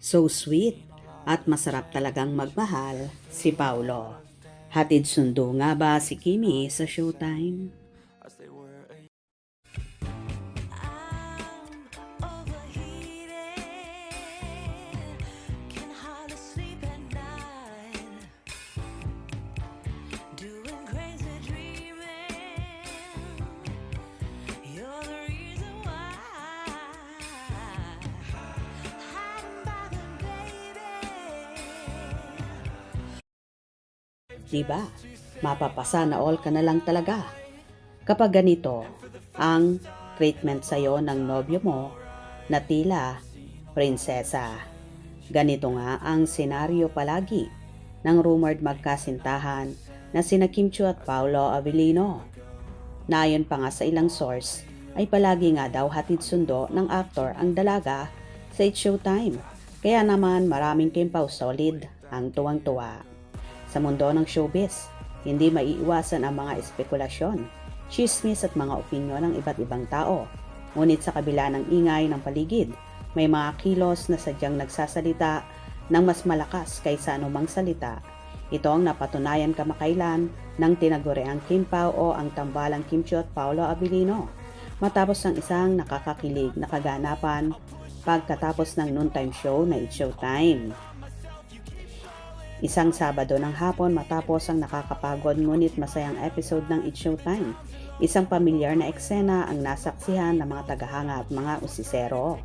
So sweet at masarap talagang magmahal si Paulo. Hatid sundo nga ba si Kimi sa Showtime? Can hardly sleep at night, doing crazy dreaming. You're the reason why. Hiding by the baby. Diba? Mapapasa na all ka na lang talaga. Kapag ganito, ang treatment sa'yo ng nobyo mo na tila prinsesa. Ganito nga ang senaryo palagi ng rumored magkasintahan na sina Kim Chiu at Paolo Avellino. Nayon pa nga sa ilang source ay palagi nga daw hatid sundo ng aktor ang dalaga sa It's Showtime. Kaya naman maraming Kimpaw solid ang tuwang-tuwa. Sa mundo ng showbiz, hindi maiiwasan ang mga espekulasyon, chismis at mga opinyon ng iba't ibang tao. Ngunit sa kabila ng ingay ng paligid, may mga kilos na sadyang nagsasalita ng mas malakas kaysa anumang salita. Ito ang napatunayan kamakailan ng tinaguriang Kimpaw o ang tambalang Kim Chiu at Paolo Avellino matapos ng isang nakakakilig na kaganapan pagkatapos ng noontime show na It's Showtime. Isang Sabado ng hapon matapos ang nakakapagod ngunit masayang episode ng It's Showtime. Isang pamilyar na eksena ang nasaksihan ng mga tagahanga at mga usisero.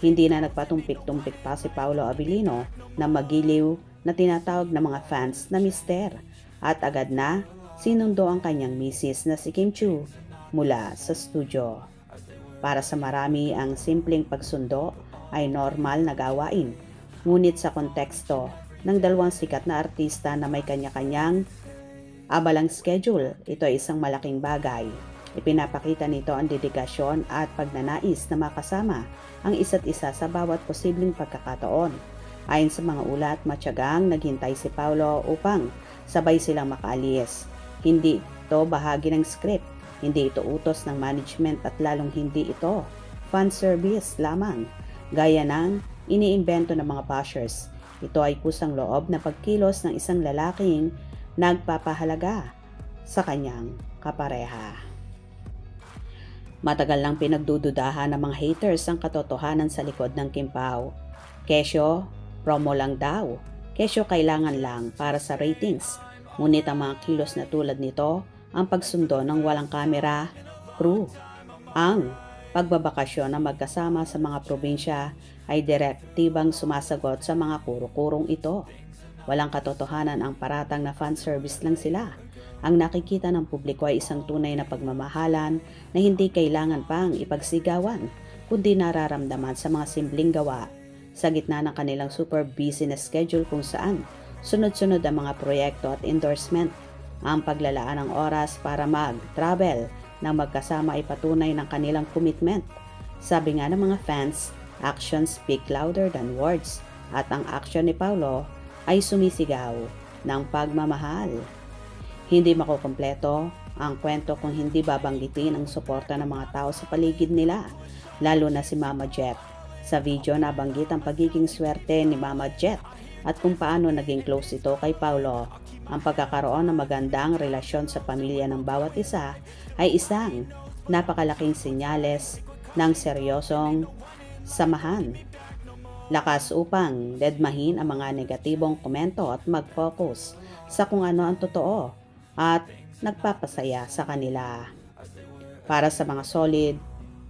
Hindi na nagpatumpik-tumpik pa si Paolo Avellino na magiliw na tinatawag ng mga fans na mister at agad na sinundo ang kanyang misis na si Kim Chiu mula sa studio. Para sa marami ang simpleng pagsundo ay normal na gawain, ngunit sa konteksto ng dalawang sikat na artista na may kanya-kanyang abalang schedule, ito ay isang malaking bagay. Ipinapakita nito ang dedikasyon at pagnanais na makasama ang isa't isa sa bawat posibleng pagkakataon. Ayon sa mga ulat, matyagang naghintay si Paolo upang sabay silang makaalis. Hindi ito bahagi ng script, hindi ito utos ng management at lalong hindi ito fan service lamang, gaya ng iniimbento ng mga bashers. Ito ay kusang loob na pagkilos ng isang lalaking nagpapahalaga sa kanyang kapareha. Matagal lang pinagdududahan ng mga haters ang katotohanan sa likod ng Kimpaw. Kesyo, promo lang daw. Kesyo kailangan lang para sa ratings. Ngunit ang mga kilos na tulad nito, ang pagsundo ng walang kamera, crew, ang pagbabakasyon na magkasama sa mga probinsya ay direktibang sumasagot sa mga kuro-kurong ito. Walang katotohanan ang paratang na fan service lang sila. Ang nakikita ng publiko ay isang tunay na pagmamahalan na hindi kailangan pang ipagsigawan, kundi nararamdaman sa mga simpleng gawa sa gitna ng kanilang super busy na schedule kung saan sunod-sunod ang mga proyekto at endorsement. Ang paglalaan ng oras para mag-travel na magkasama ay patunay ng kanilang commitment. Sabi nga ng mga fans, actions speak louder than words, at ang action ni Paulo ay sumisigaw ng pagmamahal. Hindi makukumpleto ang kwento kung hindi babanggitin ang suporta ng mga tao sa paligid nila, lalo na si Mama Jet. Sa video nabanggit ang pagiging swerte ni Mama Jet at kung paano naging close ito kay Paulo. Ang pagkakaroon ng magandang relasyon sa pamilya ng bawat isa ay isang napakalaking senyales ng seryosong samahan. Lakas upang dedmahin ang mga negatibong komento at mag-focus sa kung ano ang totoo at nagpapasaya sa kanila. Para sa mga solid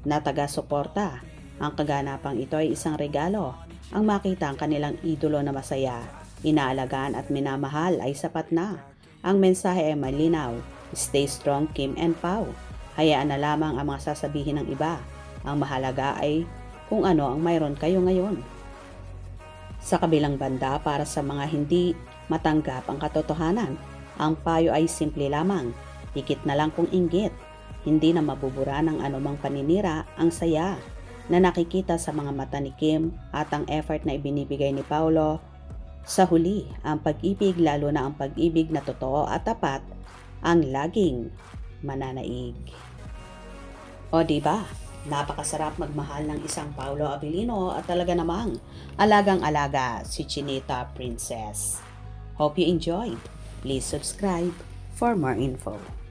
na taga-suporta, ang kaganapang ito ay isang regalo. Ang makita ang kanilang idolo na masaya, inaalagaan at minamahal ay sapat na. Ang mensahe ay malinaw, stay strong Kim and Pao. Hayaan na lamang ang mga sasabihin ng iba. Ang mahalaga ay kung ano ang mayroon kayo ngayon. Sa kabilang banda, para sa mga hindi matanggap ang katotohanan, ang payo ay simple lamang, dikit na lang kung inggit. Hindi na mabubura ng anumang paninira ang saya na nakikita sa mga mata ni Kim at ang effort na ibinibigay ni Paulo. Sa huli, ang pag-ibig, lalo na ang pag-ibig na totoo at tapat, ang laging mananaig. O diba? Napakasarap magmahal ng isang Paolo Abilino at talaga namang alagang-alaga si Chinita Princess. Hope you enjoyed. Please subscribe for more info.